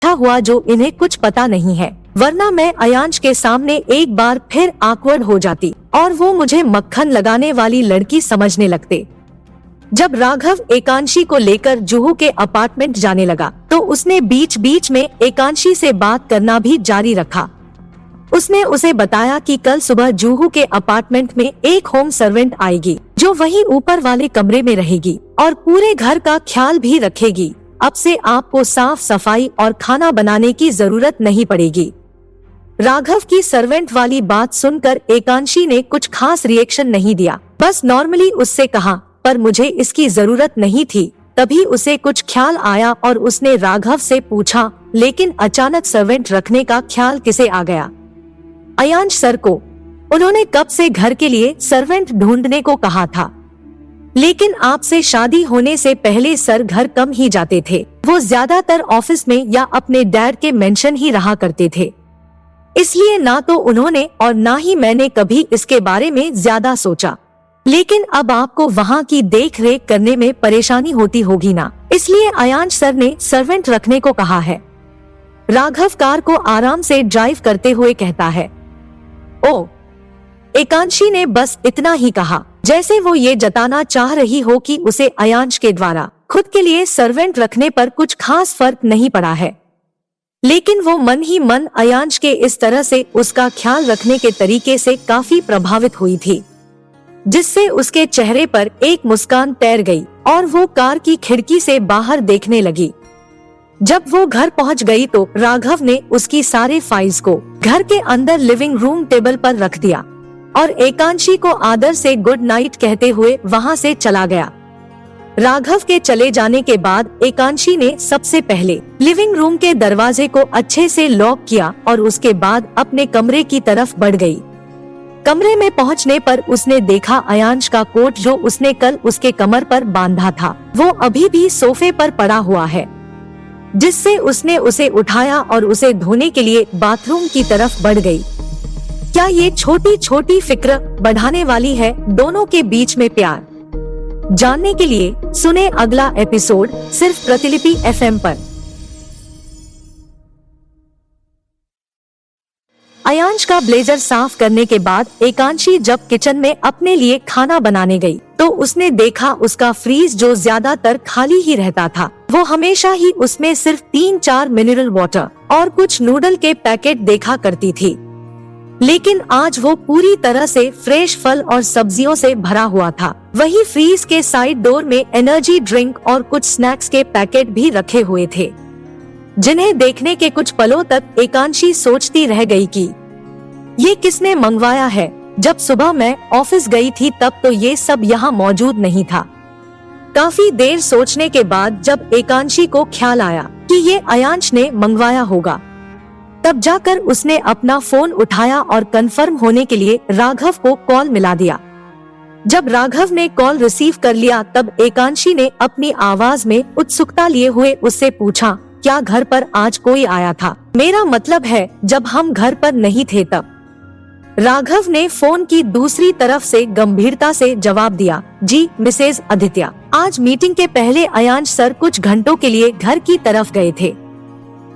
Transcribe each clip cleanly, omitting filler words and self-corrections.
बैठा हुआ जो इन्हें कुछ पता नहीं है, वरना मैं अयांश के सामने एक बार फिर ऑकवर्ड हो जाती और वो मुझे मक्खन लगाने वाली लड़की समझने लगते। जब राघव एकांशी को लेकर जुहू के अपार्टमेंट जाने लगा तो उसने बीच बीच में एकांशी से बात करना भी जारी रखा। उसने उसे बताया कि कल सुबह जुहू के अपार्टमेंट में एक होम सर्वेंट आएगी जो वहीं ऊपर वाले कमरे में रहेगी और पूरे घर का ख्याल भी रखेगी। अब से आपको साफ सफाई और खाना बनाने की जरूरत नहीं पड़ेगी। राघव की सर्वेंट वाली बात सुनकर एकांशी ने कुछ खास रिएक्शन नहीं दिया, बस नॉर्मली उससे कहा, पर मुझे इसकी जरूरत नहीं थी। तभी उसे कुछ ख्याल आया और उसने राघव से पूछा, लेकिन अचानक सर्वेंट रखने का ख्याल किसे आ गया? अयांश सर को। उन्होंने कब से घर के लिए सर्वेंट ढूंढने को कहा था, लेकिन आपसे शादी होने से पहले सर घर कम ही जाते थे। वो ज्यादातर ऑफिस में या अपने डैड के मेंशन ही रहा करते थे, इसलिए ना तो उन्होंने और ना ही मैंने कभी इसके बारे में ज्यादा सोचा। लेकिन अब आपको वहाँ की देख रेख करने में परेशानी होती होगी ना, इसलिए अयांश सर ने सर्वेंट रखने को कहा है। राघव कार को आराम से ड्राइव करते हुए कहता है। ओ, एकांशी ने बस इतना ही कहा, जैसे वो ये जताना चाह रही हो कि उसे अयांश के द्वारा खुद के लिए सर्वेंट रखने पर कुछ खास फर्क नहीं पड़ा है। लेकिन वो मन ही मन अयांश के इस तरह से उसका ख्याल रखने के तरीके से काफी प्रभावित हुई थी, जिससे उसके चेहरे पर एक मुस्कान तैर गई और वो कार की खिड़की से बाहर देखने लगी। जब वो घर पहुंच गई तो राघव ने उसकी सारे फाइल्स को घर के अंदर लिविंग रूम टेबल पर रख दिया और एकांशी को आदर से गुड नाइट कहते हुए वहां से चला गया। राघव के चले जाने के बाद एकांशी ने सबसे पहले लिविंग रूम के दरवाजे को अच्छे से लॉक किया और उसके बाद अपने कमरे की तरफ बढ़ गई। कमरे में पहुंचने पर उसने देखा अयांश का कोट जो उसने कल उसके कमर पर बांधा था वो अभी भी सोफे पर पड़ा हुआ है, जिससे उसने उसे उठाया और उसे धोने के लिए बाथरूम की तरफ बढ़ गई। क्या ये छोटी छोटी फिक्र बढ़ाने वाली है दोनों के बीच में प्यार? जानने के लिए सुने अगला एपिसोड सिर्फ प्रतिलिपि FM पर। अयांश का ब्लेजर साफ करने के बाद एकांशी जब किचन में अपने लिए खाना बनाने गई तो उसने देखा उसका फ्रीज जो ज्यादातर खाली ही रहता था, वो हमेशा ही उसमें सिर्फ 3-4 मिनरल वाटर और कुछ नूडल के पैकेट देखा करती थी। लेकिन आज वो पूरी तरह से फ्रेश फल और सब्जियों से भरा हुआ था। वही फ्रीज के साइड डोर में एनर्जी ड्रिंक और कुछ स्नैक्स के पैकेट भी रखे हुए थे, जिन्हें देखने के कुछ पलों तक एकांशी सोचती रह गई कि ये किसने मंगवाया है। जब सुबह मैं ऑफिस गई थी तब तो ये सब यहाँ मौजूद नहीं था। काफी देर सोचने के बाद जब एकांशी को ख्याल आया कि ये अयांश ने मंगवाया होगा, तब जाकर उसने अपना फोन उठाया और कंफर्म होने के लिए राघव को कॉल मिला दिया। जब राघव ने कॉल रिसीव कर लिया तब एकांशी ने अपनी आवाज में उत्सुकता लिए हुए उससे पूछा, क्या घर पर आज कोई आया था? मेरा मतलब है जब हम घर पर नहीं थे तब। राघव ने फोन की दूसरी तरफ से गंभीरता से जवाब दिया, जी मिसेज आदित्य, आज मीटिंग के पहले अयांश सर कुछ घंटों के लिए घर की तरफ गए थे।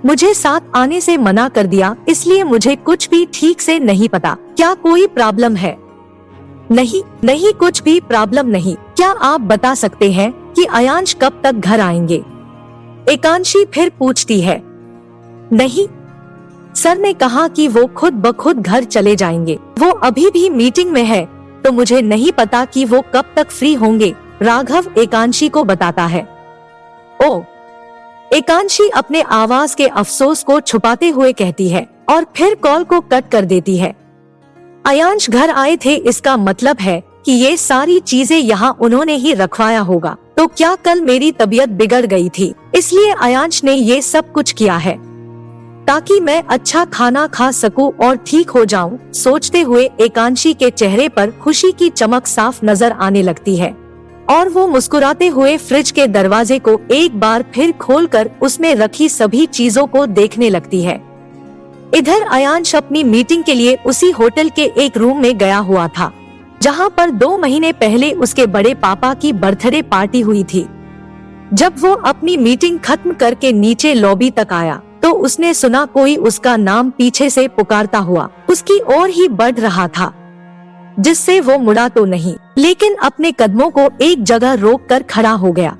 मुझे साथ आने से मना कर दिया, इसलिए मुझे कुछ भी ठीक से नहीं पता। क्या कोई प्रॉब्लम है? नहीं कुछ भी प्रॉब्लम नहीं। क्या आप बता सकते हैं कि अयांश कब तक घर आएंगे? एकांशी फिर पूछती है। नहीं, सर ने कहा कि वो खुद ब खुद घर चले जाएंगे। वो अभी भी मीटिंग में है तो मुझे नहीं पता कि वो कब तक फ्री होंगे, राघव एकांशी को बताता है। ओ, एकांशी अपने आवाज के अफसोस को छुपाते हुए कहती है और फिर कॉल को कट कर देती है। अयांश घर आए थे, इसका मतलब है कि ये सारी चीजें यहाँ उन्होंने ही रखवाया होगा। तो क्या कल मेरी तबीयत बिगड़ गई थी, इसलिए अयांश ने ये सब कुछ किया है ताकि मैं अच्छा खाना खा सकूं और ठीक हो जाऊं। सोचते हुए एकांशी के चेहरे पर खुशी की चमक साफ नजर आने लगती है और वो मुस्कुराते हुए फ्रिज के दरवाजे को एक बार फिर खोलकर उसमें रखी सभी चीजों को देखने लगती है। इधर अयांश अपनी मीटिंग के लिए उसी होटल के एक रूम में गया हुआ था जहां पर 2 महीने पहले उसके बड़े पापा की बर्थडे पार्टी हुई थी। जब वो अपनी मीटिंग खत्म करके नीचे लॉबी तक आया तो उसने सुना कोई उसका नाम पीछे से पुकारता हुआ उसकी ओर ही बढ़ रहा था, जिससे वो मुड़ा तो नहीं, लेकिन अपने कदमों को एक जगह रोक कर खड़ा हो गया।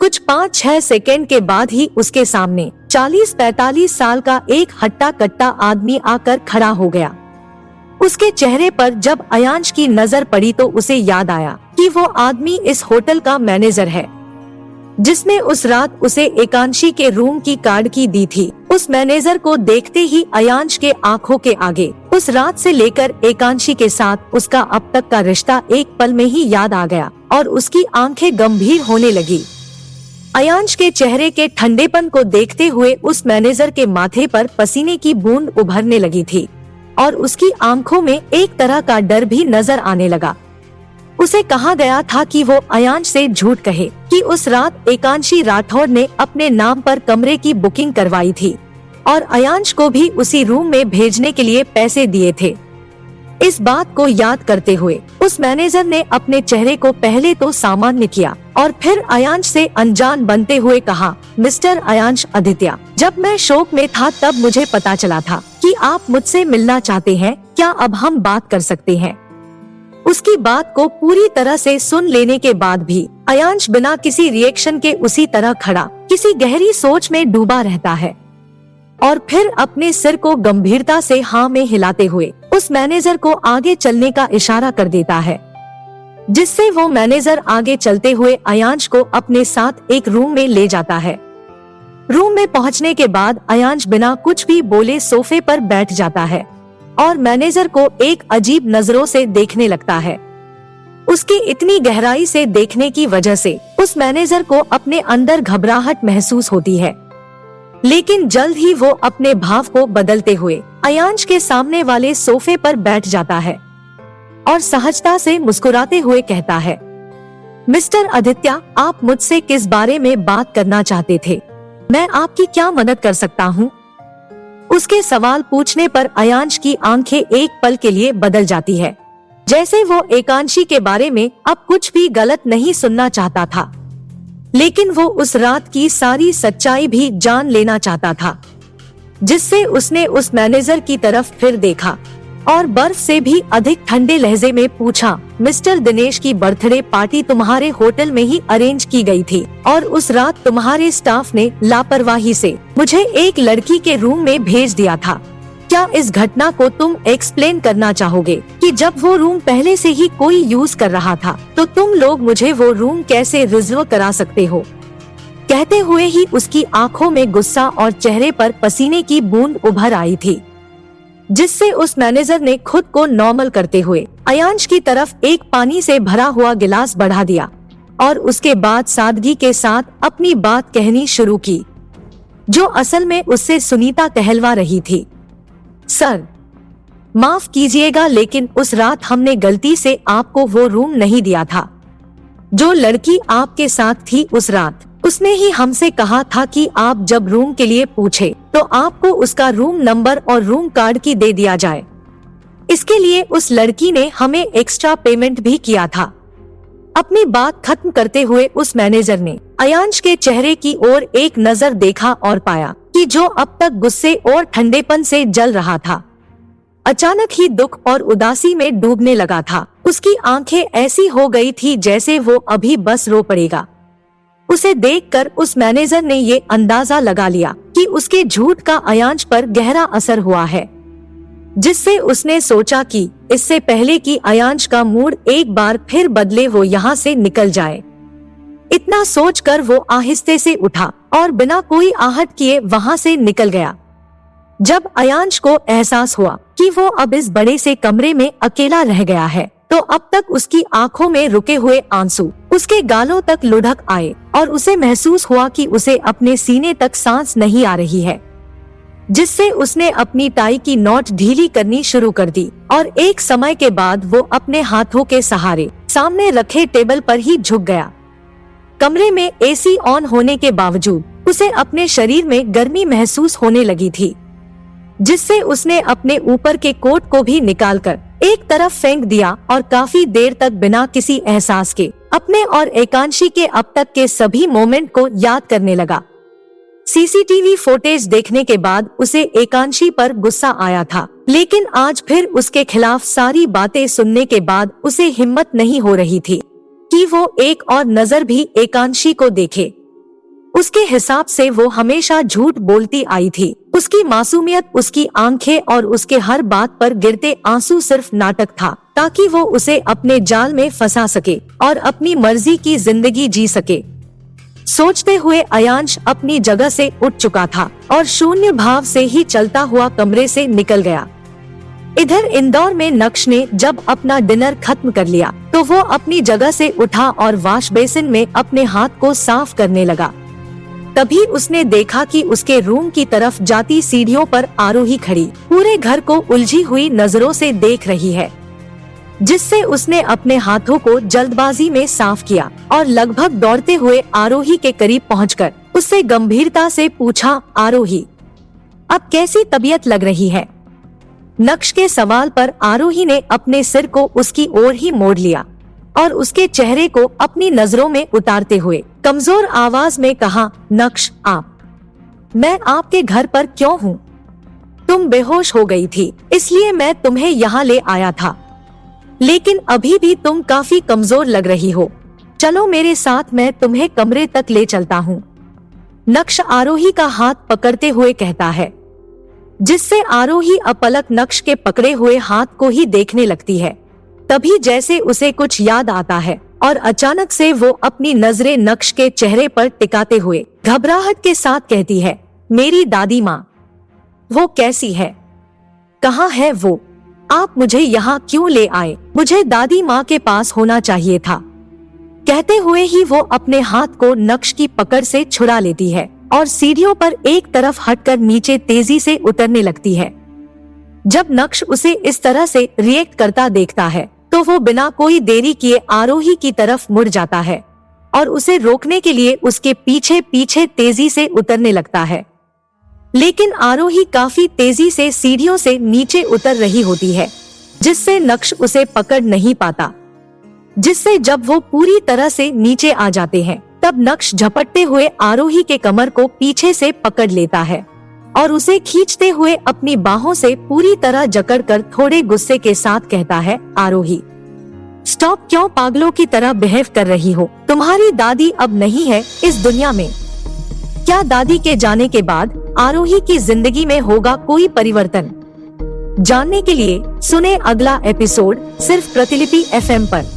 कुछ 5-6 सेकंड के बाद ही उसके सामने 40-45 साल का एक हट्टा कट्टा आदमी आकर खड़ा हो गया। उसके चेहरे पर जब अयांश की नजर पड़ी तो उसे याद आया कि वो आदमी इस होटल का मैनेजर है, जिसने उस रात उसे एकांशी के रूम की कार्ड की दी थी। उस मैनेजर को देखते ही अयांश के आंखों के आगे उस रात से लेकर एकांशी के साथ उसका अब तक का रिश्ता एक पल में ही याद आ गया और उसकी आंखें गंभीर होने लगी। अयांश के चेहरे के ठंडेपन को देखते हुए उस मैनेजर के माथे पर पसीने की बूंद उभरने लगी थी और उसकी आंखों में एक तरह का डर भी नजर आने लगा। उसे कहा गया था कि वो अयांश से झूठ कहे कि उस रात एकांशी राठौड़ ने अपने नाम पर कमरे की बुकिंग करवाई थी और अयांश को भी उसी रूम में भेजने के लिए पैसे दिए थे। इस बात को याद करते हुए उस मैनेजर ने अपने चेहरे को पहले तो सामान्य किया और फिर अयांश से अनजान बनते हुए कहा, मिस्टर अयांश आदित्य, जब मैं शोक में था तब मुझे पता चला था कि आप मुझसे मिलना चाहते हैं, क्या अब हम बात कर सकते हैं? उसकी बात को पूरी तरह से सुन लेने के बाद भी अयांश बिना किसी रिएक्शन के उसी तरह खड़ा किसी गहरी सोच में डूबा रहता है और फिर अपने सिर को गंभीरता से हाँ में हिलाते हुए उस मैनेजर को आगे चलने का इशारा कर देता है, जिससे वो मैनेजर आगे चलते हुए अयांश को अपने साथ एक रूम में ले जाता है। रूम में पहुंचने के बाद अयांश बिना कुछ भी बोले सोफे पर बैठ जाता है और मैनेजर को एक अजीब नजरों से देखने लगता है। उसकी इतनी गहराई से देखने की वजह से उस मैनेजर को अपने अंदर घबराहट महसूस होती है, लेकिन जल्द ही वो अपने भाव को बदलते हुए अयांश के सामने वाले सोफे पर बैठ जाता है और सहजता से मुस्कुराते हुए कहता है, मिस्टर आदित्य, आप मुझसे किस बारे में बात करना चाहते थे? मैं आपकी क्या मदद कर सकता हूँ? उसके सवाल पूछने पर अयांश की आंखें एक पल के लिए बदल जाती है, जैसे वो एकांशी के बारे में अब कुछ भी गलत नहीं सुनना चाहता था, लेकिन वो उस रात की सारी सच्चाई भी जान लेना चाहता था। जिससे उसने उस मैनेजर की तरफ फिर देखा और बर्फ से भी अधिक ठंडे लहजे में पूछा, मिस्टर दिनेश की बर्थडे पार्टी तुम्हारे होटल में ही अरेंज की गई थी और उस रात तुम्हारे स्टाफ ने लापरवाही से मुझे एक लड़की के रूम में भेज दिया था। क्या इस घटना को तुम एक्सप्लेन करना चाहोगे कि जब वो रूम पहले से ही कोई यूज कर रहा था तो तुम लोग मुझे वो रूम कैसे रिजर्व करा सकते हो? कहते हुए ही उसकी आंखों में गुस्सा और चेहरे पर पसीने की बूंद उभर आई थी, जिससे उस मैनेजर ने खुद को नॉर्मल करते हुए अयांश की तरफ एक पानी से भरा हुआ गिलास बढ़ा दिया और उसके बाद सादगी के साथ अपनी बात कहनी शुरू की, जो असल में उससे सुनीता कहलवा रही थी। सर, माफ कीजिएगा, लेकिन उस रात हमने गलती से आपको वो रूम नहीं दिया था। जो लड़की आपके साथ थी उस रात, उसने ही हमसे कहा था कि आप जब रूम के लिए पूछे तो आपको उसका रूम नंबर और रूम कार्ड की दे दिया जाए। इसके लिए उस लड़की ने हमें एक्स्ट्रा पेमेंट भी किया था। अपनी बात खत्म करते हुए उस मैनेजर ने अयांश के चेहरे की ओर एक नजर देखा और पाया कि जो अब तक गुस्से और ठंडेपन से जल रहा था, अचानक ही दुख और उदासी में डूबने लगा था। उसकी आंखें ऐसी हो गई थी जैसे वो अभी बस रो पड़ेगा। उसे देखकर उस मैनेजर ने ये अंदाजा लगा लिया कि उसके झूठ का अयांश पर गहरा असर हुआ है, जिससे उसने सोचा कि इससे पहले कि अयांश का मूड एक बार फिर बदले वो यहाँ से निकल जाए। इतना सोचकर वो आहिस्ते से उठा और बिना कोई आहट किए वहाँ से निकल गया। जब अयांश को एहसास हुआ कि वो अब इस बड़े से कमरे में अकेला रह गया है, तो अब तक उसकी आंखों में रुके हुए आंसू उसके गालों तक लुढ़क आए और उसे महसूस हुआ कि उसे अपने सीने तक सांस नहीं आ रही है, जिससे उसने अपनी टाई की नॉट ढीली करनी शुरू कर दी और एक समय के बाद वो अपने हाथों के सहारे सामने रखे टेबल पर ही झुक गया। कमरे में एसी ऑन होने के बावजूद उसे अपने शरीर में गर्मी महसूस होने लगी थी, जिससे उसने अपने ऊपर के कोट को भी निकालकर एक तरफ फेंक दिया और काफी देर तक बिना किसी एहसास के अपने और एकांशी के अब तक के सभी मोमेंट को याद करने लगा। सीसीटीवी फुटेज देखने के बाद उसे एकांशी पर गुस्सा आया था, लेकिन आज फिर उसके खिलाफ सारी बातें सुनने के बाद उसे हिम्मत नहीं हो रही थी कि वो एक और नजर भी एकांशी को देखे। उसके हिसाब से वो हमेशा झूठ बोलती आई थी। उसकी मासूमियत, उसकी आंखें और उसके हर बात पर गिरते आंसू सिर्फ नाटक था, ताकि वो उसे अपने जाल में फंसा सके और अपनी मर्जी की जिंदगी जी सके। सोचते हुए अयांश अपनी जगह से उठ चुका था और शून्य भाव से ही चलता हुआ कमरे से निकल गया। इधर इंदौर में नक्श ने जब अपना डिनर खत्म कर लिया तो वो अपनी जगह से उठा और वॉश बेसिन में अपने हाथ को साफ करने लगा। तभी उसने देखा कि उसके रूम की तरफ जाती सीढ़ियों पर आरोही खड़ी पूरे घर को उलझी हुई नजरों से देख रही है, जिससे उसने अपने हाथों को जल्दबाजी में साफ किया और लगभग दौड़ते हुए आरोही के करीब पहुंचकर उससे गंभीरता से पूछा, आरोही, अब कैसी तबीयत लग रही है? नक्श के सवाल पर आरोही ने अपने सिर को उसकी ओर ही मोड़ लिया और उसके चेहरे को अपनी नजरों में उतारते हुए कमजोर आवाज में कहा, नक्श, मैं आपके घर पर क्यों हूँ? तुम बेहोश हो गई थी, इसलिए मैं तुम्हें यहाँ ले आया था, लेकिन अभी भी तुम काफी कमजोर लग रही हो। चलो मेरे साथ, मैं तुम्हें कमरे तक ले चलता हूँ। नक्श आरोही का हाथ पकड़ते हुए कहता है, जिससे आरोही अपलक नक्श के पकड़े हुए हाथ को ही देखने लगती है। तभी जैसे उसे कुछ याद आता है और अचानक से वो अपनी नजरें नक्श के चेहरे पर टिकाते हुए घबराहट के साथ कहती है, मेरी दादी माँ, वो कैसी है? कहाँ है वो? आप मुझे यहाँ क्यों ले आए? मुझे दादी माँ के पास होना चाहिए था। कहते हुए ही वो अपने हाथ को नक्श की पकड़ से छुड़ा लेती है और सीढ़ियों पर एक तरफ हटकर नीचे तेजी से उतरने लगती है। जब नक्श उसे इस तरह से रिएक्ट करता देखता है तो वो बिना कोई देरी किए आरोही की तरफ मुड़ जाता है और उसे रोकने के लिए उसके पीछे पीछे तेजी से उतरने लगता है। लेकिन आरोही काफी तेजी से सीढ़ियों से नीचे उतर रही होती है, जिससे नक्श उसे पकड़ नहीं पाता। जिससे जब वो पूरी तरह से नीचे आ जाते हैं तब नक्श झपटते हुए आरोही के कमर को पीछे से पकड़ लेता है और उसे खींचते हुए अपनी बाहों से पूरी तरह जकड़कर थोड़े गुस्से के साथ कहता है, आरोही, स्टॉप, क्यों पागलों की तरह बिहेव कर रही हो? तुम्हारी दादी अब नहीं है इस दुनिया में। क्या दादी के जाने के बाद आरोही की जिंदगी में होगा कोई परिवर्तन? जानने के लिए सुने अगला एपिसोड सिर्फ प्रतिलिपि FM पर।